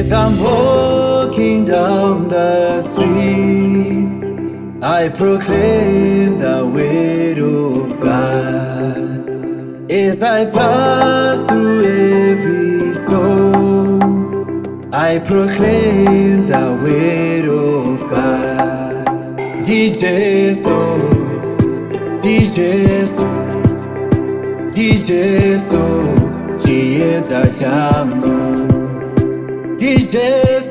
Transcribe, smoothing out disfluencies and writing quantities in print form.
As I'm walking down the streets, I proclaim the word of God. As I pass through every storm, I proclaim the word of God. NdiJeso, NdiJeso, NdiJeso, chieza changu. NdiJeso.